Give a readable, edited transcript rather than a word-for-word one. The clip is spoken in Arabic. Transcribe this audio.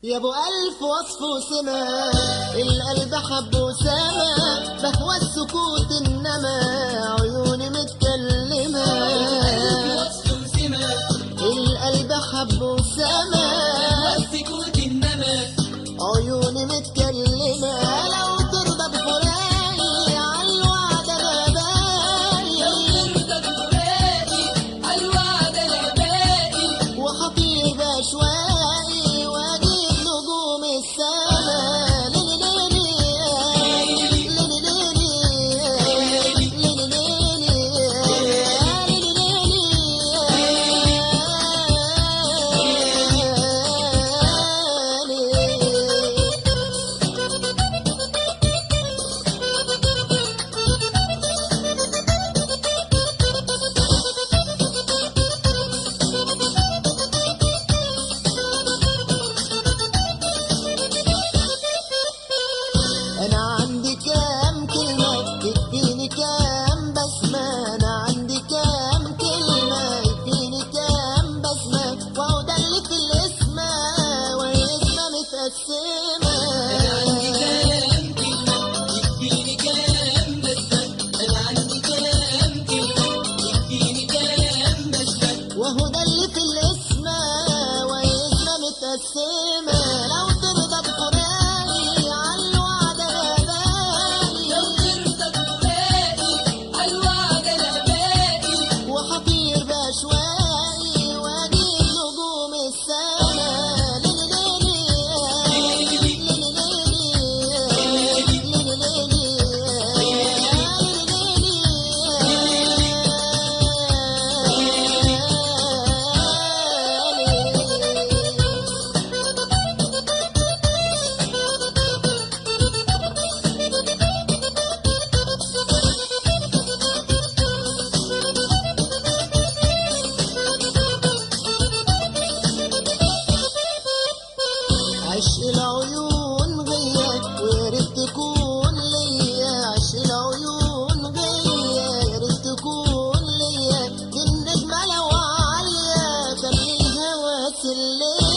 يا ابو الف وصف وسما، القلب حب وسما، بهوى السكوت انما عيوني متكلمه. القلب حب وسما، عيوني متكلمه. لو ترضى بفراقي عالوعد انا باقي، وحطير باشواقي واجيب نجوم السما. أنا عندي كام كلمة تكفيني كام بسمة، أنا عندي كام كلمة يكفيني كام بسمة، وهو ده اللي في الاسمة وهي اسمة متقسمة. أنا عندي كام كلمة يكفيني كام بسمة، أنا عندي كام كلمة يكفيني كام بسمة، وهو ده اللي في الاسمة وهي اسمة متقسمة. لو ترضى بفراقي عالوعد وحطير باشواقي واجيب نجوم السما. عشق العيون غيا ويا ريت تكون ليا، عشق العيون غيا يا ريت تكون ليا، دي النجمة لو عالية خلي الهوا سلية.